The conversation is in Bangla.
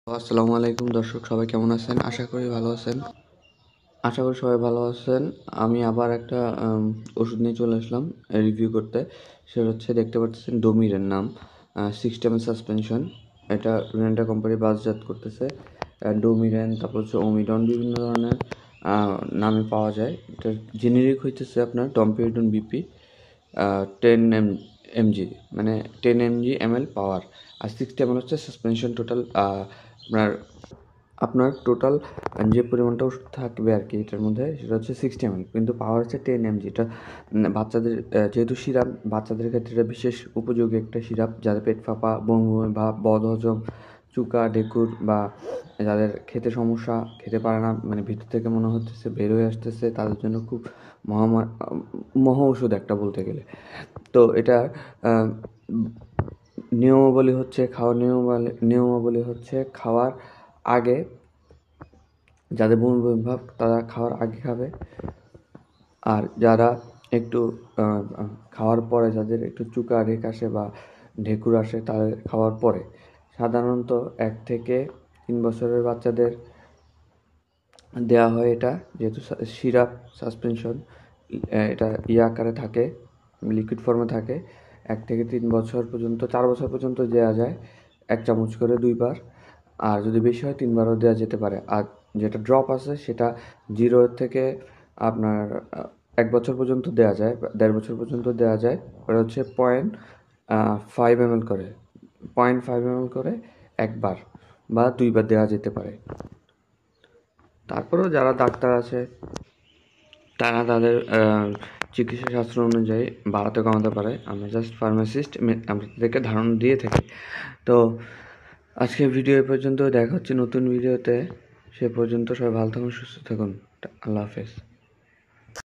আসসালামু আলাইকুম দর্শক, সবাই কেমন আছেন? আশা করি ভালো আছেন। আমি আবার একটা ওষুধ নিয়ে চলে আসলাম রিভিউ করতে। সেটা হচ্ছে, দেখতে পাচ্ছেন, ডোমিরের নাম, সিস্টেম সাসপেনশন। এটা রেন্টা কোম্পানি বাজারজাত করতেছে। ডোমিরেন, তারপর হচ্ছে ওমিডন, বিভিন্ন ধরনের নামে পাওয়া যায়। এটা জেনেরিক হইতেছে আপনার ডম্পিরিডন বিপি 10 mg, মানে 10 mg/ml পাওয়ার। আর 60 ml হচ্ছে সাসপেনশন। টোটাল আপনার আপনার টোটাল যে পরিমাণটা ওষুধ থাকবে আর কি এটার মধ্যে, সেটা হচ্ছে 60 ml, কিন্তু পাওয়ার হচ্ছে 10 mg। এটা বাচ্চাদের, যেহেতু সিরাপ, বাচ্চাদের ক্ষেত্রে এটা বিশেষ উপযোগী একটা সিরাপ। যাদের পেট ফাঁপা, বমি বমি ভাব, বদহজম, চুকা, ঢেকুর, বা যাদের খেতে সমস্যা, খেতে পারে না, মানে ভিতর থেকে মনে হচ্ছে বের হয়ে আসতেছে, তাদের জন্য খুব মহা ওষুধ একটা বলতে গেলে। তো এটা নিয়মাবলী হচ্ছে খাওয়ার আগে, যাদের বমি বমি ভাব তারা খাওয়ার আগে খাবে। আর যারা একটু খাওয়ার পরে, যাদের একটু চুকা ঢেক আসে বা ঢেকুর আসে, তাদের খাওয়ার পরে। সাধারণত 1 থেকে 3 বছরের বাচ্চাদের দেওয়া হয় এটা, যেহেতু সিরাপ সাসপেনশন। এটা আকারে থাকে, লিকুইড ফর্মে থাকে। 1 থেকে 3 বছর পর্যন্ত, 4 বছর পর্যন্ত দেওয়া যায় 1 চামচ করে 2 বার। আর যদি বেশি হয় 3বারও দেওয়া যেতে পারে। আর যেটা ড্রপ আছে সেটা 0 থেকে আপনার 1 বছর পর্যন্ত দেওয়া যায়, 1.5 বছর পর্যন্ত দেওয়া যায়। ওটা হচ্ছে 0.5 ml করে, 0.5 ml করে 1 বার বা 2 বার দেওয়া যেতে পারে। তারপরেও যারা ডাক্তার আছে, তারা তাদের চিকিৎসা শাস্ত্র অনুযায়ী বাড়াতে কমাতে পারে। আমরা জাস্ট ফার্মাসিস্ট, আমরা তাদেরকে ধারণা দিয়ে থাকি। তো আজকের ভিডিও এ পর্যন্ত, দেখা হচ্ছে নতুন ভিডিওতে। সে পর্যন্ত সবাই ভালো থাকুন, সুস্থ থাকুন। আল্লাহ হাফেজ।